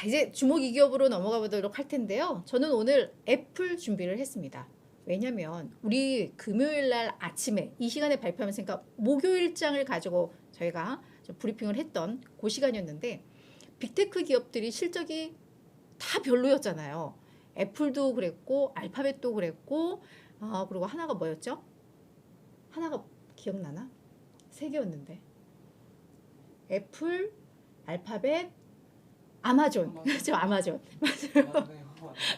자, 이제 주목 이 기업으로 넘어가 보도록 할 텐데요. 저는 오늘 애플 준비를 했습니다. 왜냐면 우리 금요일 날 아침에 이 시간에 발표하면서, 그러니까 목요일장을 가지고 저희가 좀 브리핑을 했던 그 시간이었는데, 빅테크 기업들이 실적이 다 별로였잖아요. 애플도 그랬고 알파벳도 그랬고, 그리고 하나가 뭐였죠? 하나가 기억나나? 세 개였는데, 애플, 알파벳, 아마존. 그렇죠, 아마존. 맞아요.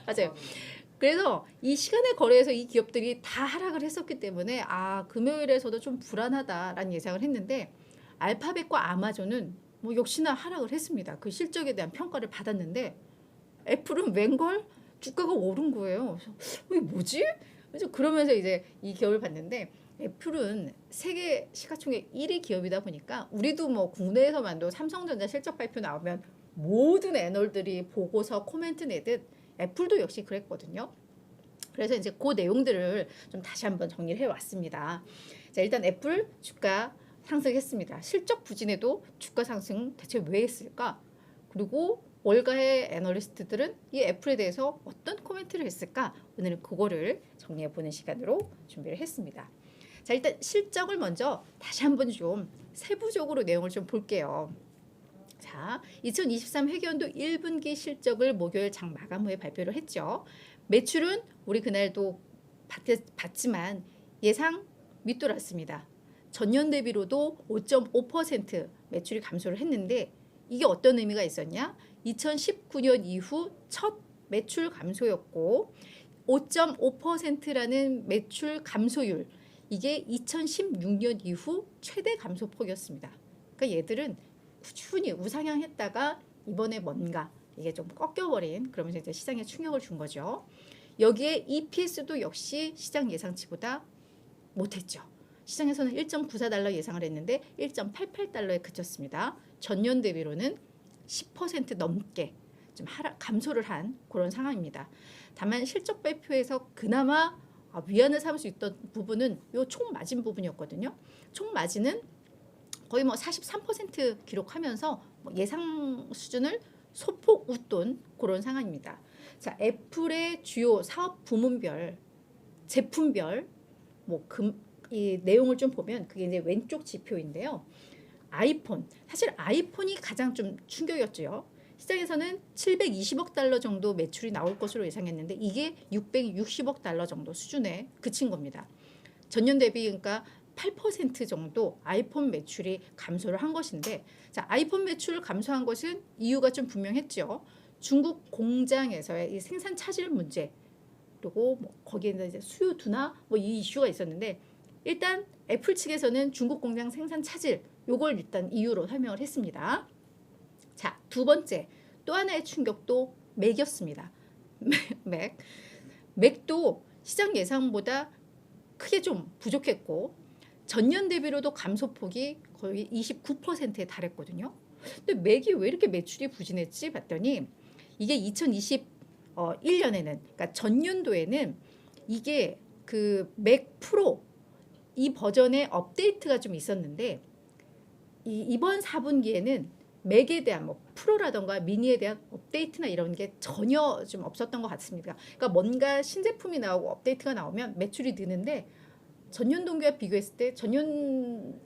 맞아요. 그래서 이 시간의 거래에서 이 기업들이 다 하락을 했었기 때문에 금요일에서도 좀 불안하다라는 예상을 했는데, 알파벳과 아마존은 뭐 역시나 하락을 했습니다. 그 실적에 대한 평가를 받았는데 애플은 웬걸 주가가 오른 거예요. 그래서 이게 뭐지? 그래서 그러면서 이제 이 기업을 봤는데, 애플은 세계 시가총액 1위 기업이다 보니까 우리도 뭐 국내에서만도 삼성전자 실적 발표 나오면 모든 애널들이 보고서 코멘트 내듯 애플도 역시 그랬거든요. 그래서 이제 그 내용들을 좀 다시 한번 정리를 해왔습니다. 자, 일단 애플 주가 상승했습니다. 실적 부진에도 주가 상승 대체 왜 했을까? 그리고 월가의 애널리스트들은 이 애플에 대해서 어떤 코멘트를 했을까? 오늘은 그거를 정리해보는 시간으로 준비를 했습니다. 자, 일단 실적을 먼저 다시 한번 좀 세부적으로 내용을 좀 볼게요. 자, 2023 회계연도 1분기 실적을 목요일 장 마감 후에 발표를 했죠. 매출은 우리 그날도 봤지만 예상 밑돌았습니다. 전년 대비로도 5.5% 매출이 감소를 했는데, 이게 어떤 의미가 있었냐? 2019년 이후 첫 매출 감소였고, 5.5%라는 매출 감소율, 이게 2016년 이후 최대 감소폭이었습니다. 그러니까 얘들은 꾸준히 우상향했다가 이번에 뭔가 이게 좀 꺾여버린, 그러면서 이제 시장에 충격을 준 거죠. 여기에 EPS도 역시 시장 예상치보다 못했죠. 시장에서는 1.94달러 예상을 했는데 1.88달러에 그쳤습니다. 전년 대비로는 10% 넘게 좀 감소를 한 그런 상황입니다. 다만 실적 발표에서 그나마 위안을 삼을 수 있던 부분은 요 총 마진 부분이었거든요. 총 마진은 거의 뭐 43% 기록하면서 예상 수준을 소폭 웃돈 그런 상황입니다. 자, 애플의 주요 사업 부문별, 제품별 이 내용을 좀 보면 그게 이제 왼쪽 지표인데요. 아이폰, 사실 아이폰이 가장 좀 충격이었죠. 시장에서는 720억 달러 정도 매출이 나올 것으로 예상했는데 이게 660억 달러 정도 수준에 그친 겁니다. 전년 대비 그러니까 8% 정도 아이폰 매출이 감소를 한 것인데, 자, 아이폰 매출을 감소한 것은 이유가 좀 분명했죠. 중국 공장에서의 이 생산 차질 문제, 그리고 거기에는 이제 수요 둔화 이 이슈가 있었는데, 일단 애플 측에서는 중국 공장 생산 차질 요걸 일단 이유로 설명을 했습니다. 자, 두 번째 또 하나의 충격도 맥이었습니다. 맥도 시장 예상보다 크게 좀 부족했고, 전년 대비로도 감소폭이 거의 29%에 달했거든요. 근데 맥이 왜 이렇게 매출이 부진했지 봤더니, 이게 2021년에는, 그러니까 전년도에는 이게 그 맥 프로 이 버전의 업데이트가 좀 있었는데, 이번 4분기에는 맥에 대한 프로라던가 미니에 대한 업데이트나 이런 게 전혀 좀 없었던 것 같습니다. 그러니까 뭔가 신제품이 나오고 업데이트가 나오면 매출이 느는데, 전년 동기와 비교했을 때 전년에는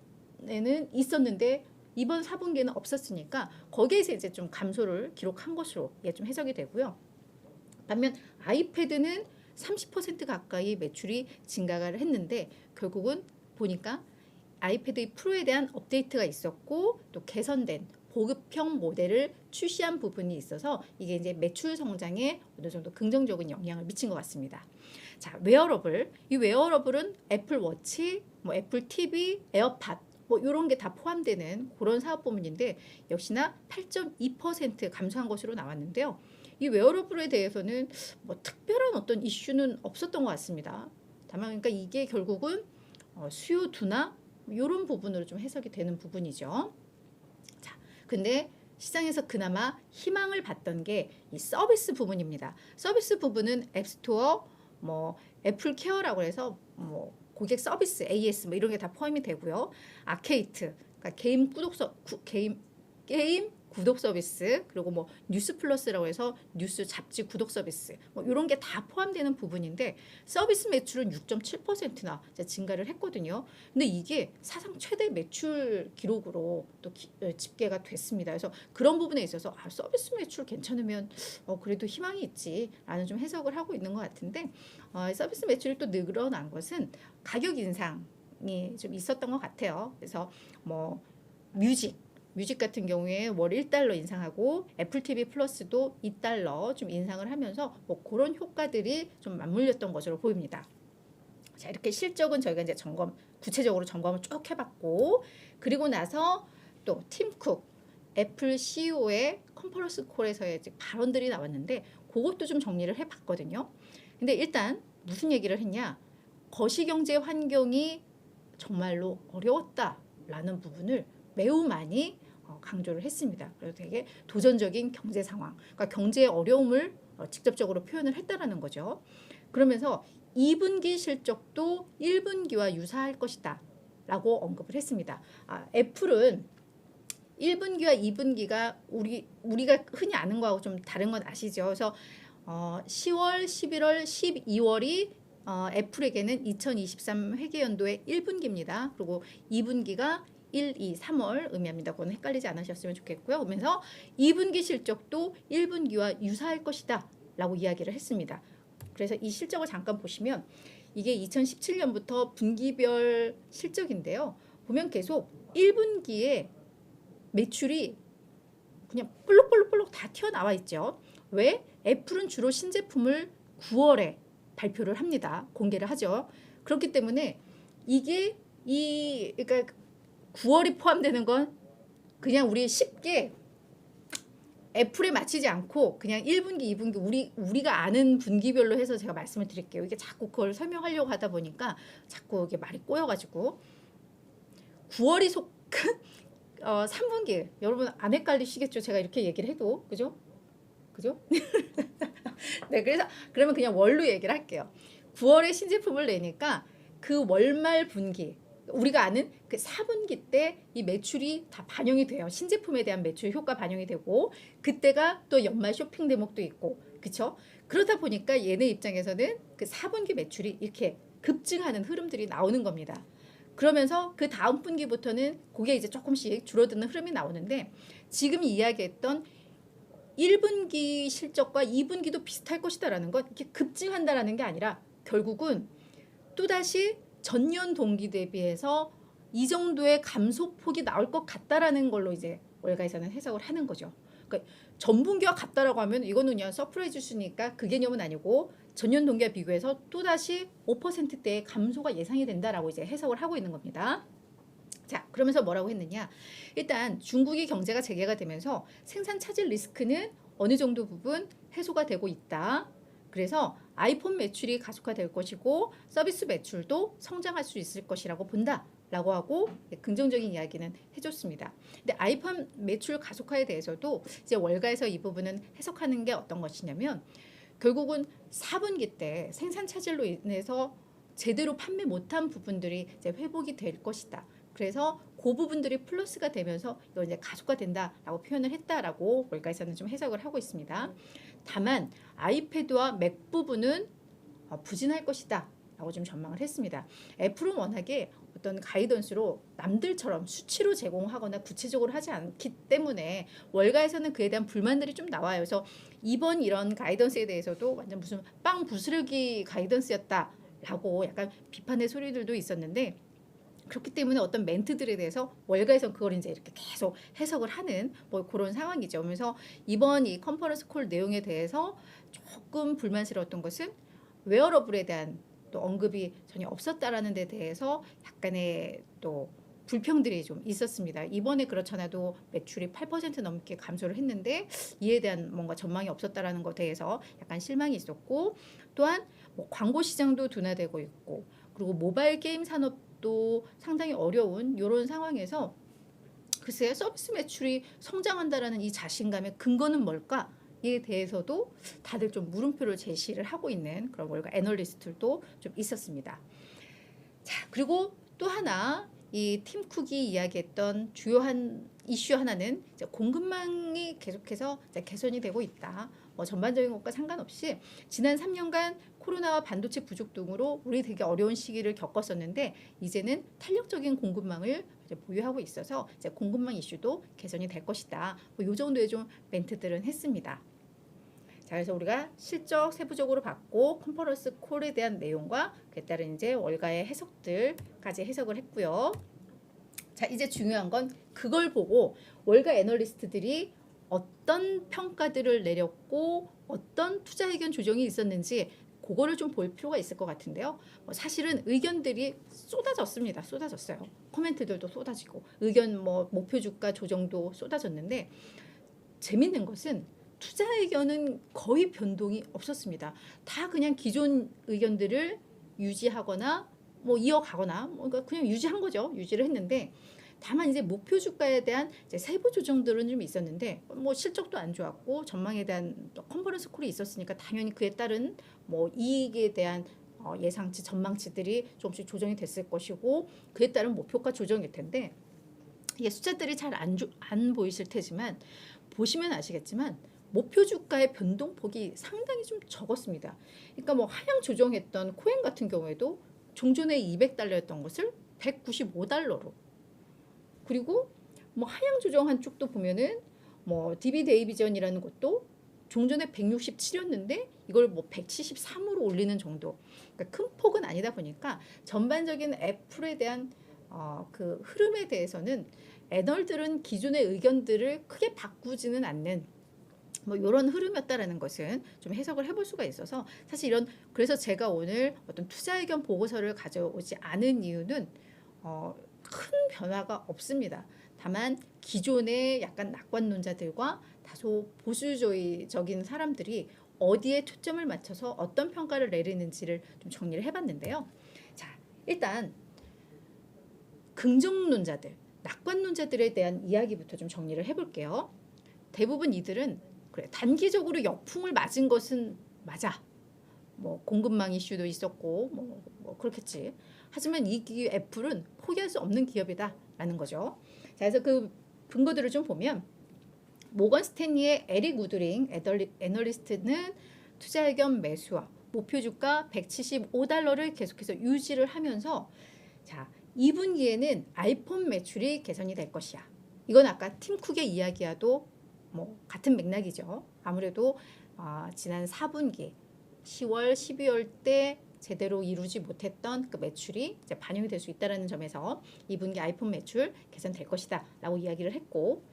있었는데 이번 4분기에는 없었으니까 거기에서 이제 좀 감소를 기록한 것으로 좀 해석이 되고요. 반면 아이패드는 30% 가까이 매출이 증가를 했는데, 결국은 보니까 아이패드 프로에 대한 업데이트가 있었고 또 개선된 보급형 모델을 출시한 부분이 있어서 이게 이제 매출 성장에 어느 정도 긍정적인 영향을 미친 것 같습니다. 자, 웨어러블. 이 웨어러블은 애플 워치, 애플 TV, 에어팟 이런 게 다 포함되는 그런 사업 부문인데, 역시나 8.2% 감소한 것으로 나왔는데요. 이 웨어러블에 대해서는 특별한 어떤 이슈는 없었던 것 같습니다. 다만 그러니까 이게 결국은 수요 둔화 이런 부분으로 좀 해석이 되는 부분이죠. 자, 근데 시장에서 그나마 희망을 봤던 게 이 서비스 부분입니다. 서비스 부분은 앱스토어, 애플 케어라고 해서 고객 서비스, AS 이런 게 다 포함이 되고요. 아케이트, 그러니까 게임 구독 서비스, 그리고 뭐 뉴스 플러스라고 해서 뉴스 잡지 구독 서비스, 뭐 이런 게 다 포함되는 부분인데 서비스 매출은 6.7%나 증가를 했거든요. 근데 이게 사상 최대 매출 기록으로 또 집계가 됐습니다. 그래서 그런 부분에 있어서 서비스 매출 괜찮으면 그래도 희망이 있지라는 좀 해석을 하고 있는 것 같은데, 서비스 매출이 또 늘어난 것은 가격 인상이 좀 있었던 것 같아요. 그래서 뭐 뮤직 같은 경우에 월 1달러 인상하고 애플 TV 플러스도 2달러 좀 인상을 하면서 뭐 그런 효과들이 좀 맞물렸던 것으로 보입니다. 자, 이렇게 실적은 저희가 이제 구체적으로 점검을 쭉 해봤고, 그리고 나서 또 팀 쿡 애플 CEO의 컨퍼런스 콜에서의 발언들이 나왔는데 그것도 좀 정리를 해봤거든요. 근데 일단 무슨 얘기를 했냐? 거시경제 환경이 정말로 어려웠다라는 부분을 매우 많이 강조를 했습니다. 그래서 되게 도전적인 경제 상황, 그러니까 경제의 어려움을 직접적으로 표현을 했다라는 거죠. 그러면서 2분기 실적도 1분기와 유사할 것이다 라고 언급을 했습니다. 애플은 1분기와 2분기가 우리가 흔히 아는 거하고 좀 다른 건 아시죠? 그래서 10월, 11월, 12월이 애플에게는 2023 회계연도의 1분기입니다. 그리고 2분기가 1, 2, 3월 의미합니다. 그건 헷갈리지 않으셨으면 좋겠고요. 그러면서 2분기 실적도 1분기와 유사할 것이다 라고 이야기를 했습니다. 그래서 이 실적을 잠깐 보시면 이게 2017년부터 분기별 실적인데요. 보면 계속 1분기에 매출이 그냥 볼록볼록볼록 다 튀어나와 있죠. 왜? 애플은 주로 신제품을 9월에 발표를 합니다. 공개를 하죠. 그렇기 때문에 이게 그러니까 9월이 포함되는 건 그냥 우리 쉽게 애플에 맞추지 않고 그냥 1분기, 2분기 우리가 아는 분기별로 해서 제가 말씀을 드릴게요. 이게 자꾸 그걸 설명하려고 하다 보니까 자꾸 이게 말이 꼬여가지고 9월이 속한 3분기 여러분 안 헷갈리시겠죠? 제가 이렇게 얘기를 해도 그죠? 네, 그래서 그러면 그냥 월로 얘기를 할게요. 9월에 신제품을 내니까 그 월말 분기 우리가 아는 그 4분기 때 이 매출이 다 반영이 돼요. 신제품에 대한 매출 효과 반영이 되고 그때가 또 연말 쇼핑 대목도 있고 그쵸? 그러다 보니까 얘네 입장에서는 그 4분기 매출이 이렇게 급증하는 흐름들이 나오는 겁니다. 그러면서 그 다음 분기부터는 그게 이제 조금씩 줄어드는 흐름이 나오는데 지금 이야기했던 1분기 실적과 2분기도 비슷할 것이다라는 건 이렇게 급증한다라는 게 아니라 결국은 또다시 전년 동기 대비해서 이 정도의 감소폭이 나올 것 같다라는 걸로 이제 월가에서는 해석을 하는 거죠. 그러니까 전분기와 같다라고 하면 이거는 그냥 서프라이즈 수니까 그 개념은 아니고 전년 동기와 비교해서 또다시 5%대의 감소가 예상이 된다라고 이제 해석을 하고 있는 겁니다. 자, 그러면서 뭐라고 했느냐? 일단 중국이 경제가 재개가 되면서 생산 차질 리스크는 어느 정도 부분 해소가 되고 있다. 그래서 아이폰 매출이 가속화될 것이고 서비스 매출도 성장할 수 있을 것이라고 본다. 라고 하고 긍정적인 이야기는 해줬습니다. 근데 아이폰 매출 가속화에 대해서도 이제 월가에서 이 부분은 해석하는 게 어떤 것이냐면 결국은 4분기 때 생산 차질로 인해서 제대로 판매 못한 부분들이 이제 회복이 될 것이다. 그래서 그 부분들이 플러스가 되면서 이거 이제 가속화된다라고 표현을 했다라고 월가에서는 좀 해석을 하고 있습니다. 다만 아이패드와 맥 부분은 부진할 것이다라고 좀 전망을 했습니다. 애플은 워낙에 어떤 가이던스로 남들처럼 수치로 제공하거나 구체적으로 하지 않기 때문에 월가에서는 그에 대한 불만들이 좀 나와요. 그래서 이번 이런 가이던스에 대해서도 완전 무슨 빵 부스러기 가이던스였다라고 약간 비판의 소리들도 있었는데 그렇기 때문에 어떤 멘트들에 대해서 월가에서 그걸 이제 이렇게 계속 해석을 하는 뭐 그런 상황이죠. 그래서 이번 이 컨퍼런스 콜 내용에 대해서 조금 불만스러웠던 것은 웨어러블에 대한 또 언급이 전혀 없었다라는 데 대해서 약간의 또 불평들이 좀 있었습니다. 이번에 그렇잖아도 매출이 8% 넘게 감소를 했는데 이에 대한 뭔가 전망이 없었다라는 것에 대해서 약간 실망이 있었고 또한 뭐 광고 시장도 둔화되고 있고 그리고 모바일 게임 산업도 상당히 어려운 이런 상황에서 글쎄요 서비스 매출이 성장한다라는 이 자신감의 근거는 뭘까? 에 대해서도 다들 좀 물음표를 제시를 하고 있는 그런 월가 애널리스트들도 좀 있었습니다. 자, 그리고 또 하나 이 팀 쿡이 이야기했던 주요한 이슈 하나는 이제 공급망이 계속해서 이제 개선이 되고 있다. 뭐 전반적인 것과 상관없이 지난 3년간 코로나와 반도체 부족 등으로 우리 되게 어려운 시기를 겪었었는데 이제는 탄력적인 공급망을 이제 보유하고 있어서 이제 공급망 이슈도 개선이 될 것이다. 뭐이 정도의 좀 멘트들은 했습니다. 자, 그래서 우리가 실적 세부적으로 봤고 컨퍼런스 콜에 대한 내용과 그에 따른 이제 월가의 해석들까지 해석을 했고요. 자, 이제 중요한 건 그걸 보고 월가 애널리스트들이 어떤 평가들을 내렸고 어떤 투자 의견 조정이 있었는지 그거를 좀 볼 필요가 있을 것 같은데요. 사실은 의견들이 쏟아졌습니다. 쏟아졌어요. 코멘트들도 쏟아지고 의견 뭐 목표 주가 조정도 쏟아졌는데 재밌는 것은 투자 의견은 거의 변동이 없었습니다. 다 그냥 기존 의견들을 유지하거나 뭐 이어가거나 그러니까 그냥 유지한 거죠. 유지를 했는데 다만 이제 목표 주가에 대한 이제 세부 조정들은 좀 있었는데 뭐 실적도 안 좋았고 전망에 대한 컨퍼런스 콜이 있었으니까 당연히 그에 따른 뭐 이익에 대한 예상치 전망치들이 조금씩 조정이 됐을 것이고 그에 따른 목표가 조정일 텐데 이게 숫자들이 잘 안 보이실 테지만 보시면 아시겠지만 목표 주가의 변동폭이 상당히 좀 적었습니다. 그러니까 뭐 하향 조정했던 코엔 같은 경우에도 종전에 200달러였던 것을 195달러로 그리고 뭐 하향 조정한 쪽도 보면은 뭐 DB 데이비전이라는 것도 종전에 167이었는데 이걸 뭐 173으로 올리는 정도. 그러니까 큰 폭은 아니다 보니까 전반적인 애플에 대한 그 흐름에 대해서는 애널들은 기존의 의견들을 크게 바꾸지는 않는 뭐 이런 흐름이었다라는 것은 좀 해석을 해볼 수가 있어서 사실 이런 그래서 제가 오늘 어떤 투자 의견 보고서를 가져오지 않은 이유는 큰 변화가 없습니다. 다만 기존의 약간 낙관론자들과 다소 보수주의적인 사람들이 어디에 초점을 맞춰서 어떤 평가를 내리는지를 좀 정리를 해봤는데요. 자, 일단 긍정론자들, 낙관론자들에 대한 이야기부터 좀 정리를 해볼게요. 대부분 이들은 그래 단기적으로 역풍을 맞은 것은 맞아. 뭐 공급망 이슈도 있었고 뭐 그렇겠지. 하지만 이 기업 애플은 포기할 수 없는 기업이다라는 거죠. 자, 그래서 그 근거들을 좀 보면 모건 스탠리의 에릭 우드링 애널리스트는 투자 의견 매수와 목표 주가 175달러를 계속해서 유지를 하면서 자, 2분기에는 아이폰 매출이 개선이 될 것이야. 이건 아까 팀 쿡의 이야기와도 뭐 같은 맥락이죠. 아무래도 지난 4분기 10월, 12월 때 제대로 이루지 못했던 그 매출이 이제 반영이 될 수 있다는 점에서 2분기 아이폰 매출 개선될 것이다 라고 이야기를 했고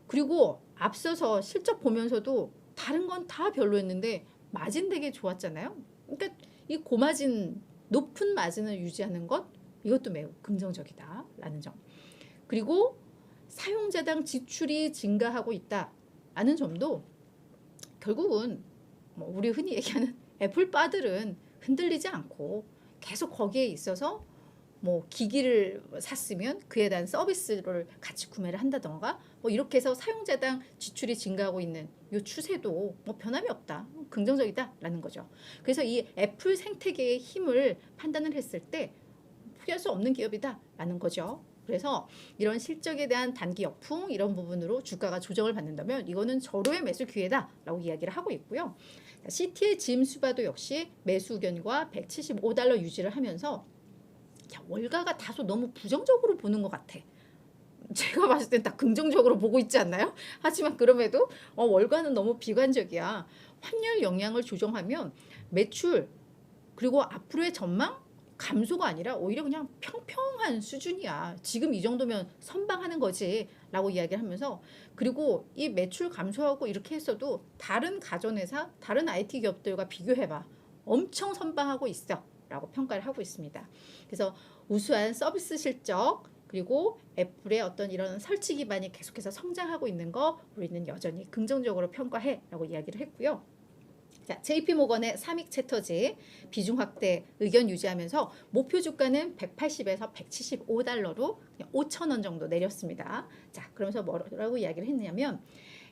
그리고 앞서서 실적 보면서도 다른 건 다 별로였는데 마진 되게 좋았잖아요. 그러니까 이 고마진 높은 마진을 유지하는 것 이것도 매우 긍정적이다 라는 점. 그리고 사용자당 지출이 증가하고 있다라는 점도 결국은 뭐 우리 흔히 얘기하는 애플바들은 흔들리지 않고 계속 거기에 있어서 뭐 기기를 샀으면 그에 대한 서비스를 같이 구매를 한다던가 뭐 이렇게 해서 사용자당 지출이 증가하고 있는 이 추세도 뭐 변함이 없다. 긍정적이다라는 거죠. 그래서 이 애플 생태계의 힘을 판단을 했을 때 포기할 수 없는 기업이다라는 거죠. 그래서 이런 실적에 대한 단기 역풍 이런 부분으로 주가가 조정을 받는다면 이거는 절호의 매수 기회다라고 이야기를 하고 있고요. CT의 짐 수바도 역시 매수 의견과 175달러 유지를 하면서 월가가 다소 너무 부정적으로 보는 것 같아. 제가 봤을 땐 다 긍정적으로 보고 있지 않나요? 하지만 그럼에도 월가는 너무 비관적이야. 환율 영향을 조정하면 매출 그리고 앞으로의 전망 감소가 아니라 오히려 그냥 평평한 수준이야. 지금 이 정도면 선방하는 거지 라고 이야기를 하면서 그리고 이 매출 감소하고 이렇게 했어도 다른 가전회사, 다른 IT 기업들과 비교해봐. 엄청 선방하고 있어 라고 평가를 하고 있습니다. 그래서 우수한 서비스 실적 그리고 애플의 어떤 이런 설치 기반이 계속해서 성장하고 있는 거 우리는 여전히 긍정적으로 평가해 라고 이야기를 했고요. 자, JP모건의 삼익 채터지 비중 확대 의견 유지하면서 목표 주가는 180에서 175달러로 5,000원 정도 내렸습니다. 자, 그러면서 뭐라고 이야기를 했냐면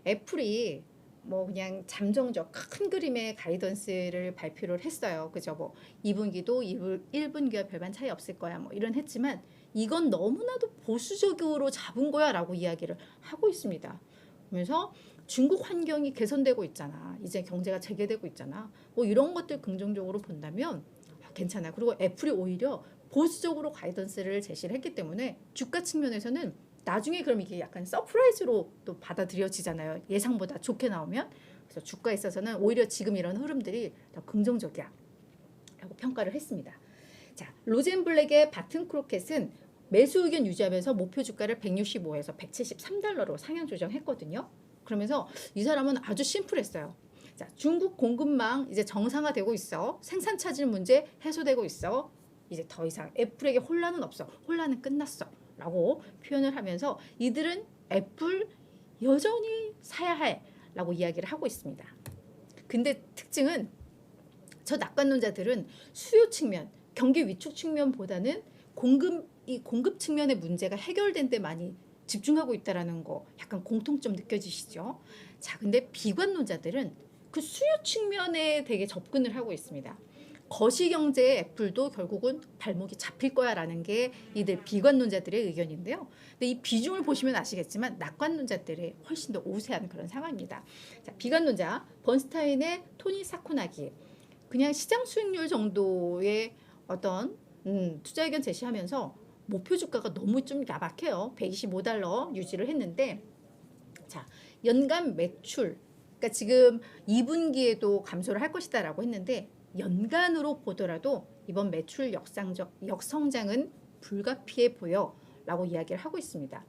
애플이 뭐 그냥 잠정적 큰 그림의 가이던스를 발표를 했어요. 그죠? 뭐 2분기도 1분기와 별반 차이 없을 거야. 뭐 이런 했지만 이건 너무나도 보수적으로 잡은 거야라고 이야기를 하고 있습니다. 그러면서 중국 환경이 개선되고 있잖아. 이제 경제가 재개되고 있잖아. 뭐 이런 것들 긍정적으로 본다면 괜찮아. 그리고 애플이 오히려 보수적으로 가이던스를 제시를 했기 때문에 주가 측면에서는 나중에 그럼 이게 약간 서프라이즈로 또 받아들여지잖아요. 예상보다 좋게 나오면. 그래서 주가에 있어서는 오히려 지금 이런 흐름들이 더 긍정적이야 라고 평가를 했습니다. 자, 로젠블랙의 바튼 크로켓은 매수 의견 유지하면서 목표 주가를 165에서 173달러로 상향 조정했거든요. 그러면서 이 사람은 아주 심플했어요. 자, 중국 공급망 이제 정상화되고 있어. 생산 차질 문제 해소되고 있어. 이제 더 이상 애플에게 혼란은 없어. 혼란은 끝났어. 라고 표현을 하면서 이들은 애플 여전히 사야 해. 라고 이야기를 하고 있습니다. 근데 특징은 저 낙관론자들은 수요 측면, 경기 위축 측면보다는 공급 측면의 문제가 해결된 데 많이 집중하고 있다라는 거 약간 공통점 느껴지시죠? 자, 근데 비관론자들은 그 수요 측면에 되게 접근을 하고 있습니다. 거시경제의 애플도 결국은 발목이 잡힐 거야라는 게 이들 비관론자들의 의견인데요. 근데 이 비중을 보시면 아시겠지만 낙관론자들이 훨씬 더 우세한 그런 상황입니다. 자, 비관론자 번스타인의 토니 사코나기 그냥 시장 수익률 정도의 어떤 투자 의견 제시하면서 목표 주가가 너무 좀 야박해요. 125달러 유지를 했는데 자, 연간 매출 그러니까 지금 2분기에도 감소를 할 것이다라고 했는데 연간으로 보더라도 이번 매출 역성장은 불가피해 보여라고 이야기를 하고 있습니다.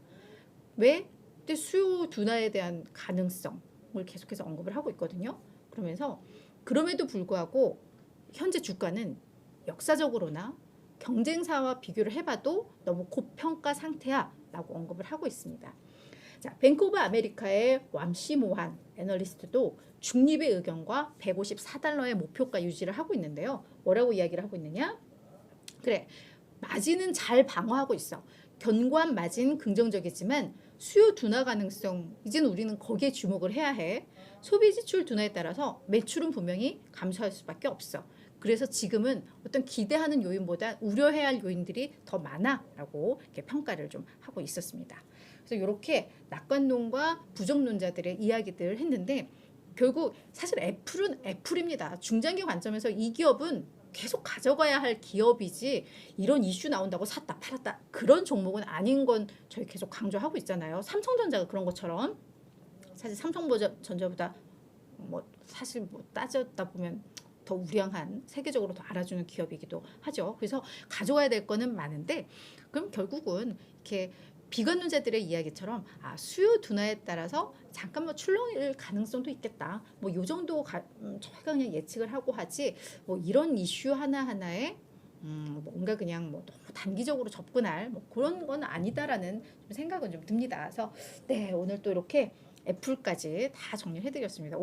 왜? 근데 수요 둔화에 대한 가능성을 계속해서 언급을 하고 있거든요. 그러면서 그럼에도 불구하고 현재 주가는 역사적으로나 경쟁사와 비교를 해봐도 너무 고평가 상태야라고 언급을 하고 있습니다. 자, 뱅크 오브 아메리카의 왬시모한 애널리스트도 중립의 의견과 154달러의 목표가 유지를 하고 있는데요. 뭐라고 이야기를 하고 있느냐? 그래, 마진은 잘 방어하고 있어. 견고한 마진 긍정적이지만 수요 둔화 가능성 이제는 우리는 거기에 주목을 해야 해. 소비 지출 둔화에 따라서 매출은 분명히 감소할 수밖에 없어. 그래서 지금은 어떤 기대하는 요인보다 우려해야 할 요인들이 더 많아라고 이렇게 평가를 좀 하고 있었습니다. 그래서 이렇게 낙관론과 부정론자들의 이야기들을 했는데 결국 사실 애플은 애플입니다. 중장기 관점에서 이 기업은 계속 가져가야 할 기업이지 이런 이슈 나온다고 샀다 팔았다 그런 종목은 아닌 건 저희 계속 강조하고 있잖아요. 삼성전자가 그런 것처럼 사실 삼성전자보다 뭐 사실 뭐 따졌다 보면 더 우량한 세계적으로 더 알아주는 기업이기도 하죠. 그래서 가져가야 될 거는 많은데 그럼 결국은 이렇게 비관론자들의 이야기처럼 수요 둔화에 따라서 잠깐 뭐 출렁일 가능성도 있겠다. 뭐 요 정도 저희가 그냥 예측을 하고 하지 뭐 이런 이슈 하나하나에 뭔가 그냥 뭐 너무 단기적으로 접근할 뭐 그런 건 아니다라는 좀 생각은 좀 듭니다. 그래서 네, 오늘 또 이렇게 애플까지 다 정리해 드렸습니다.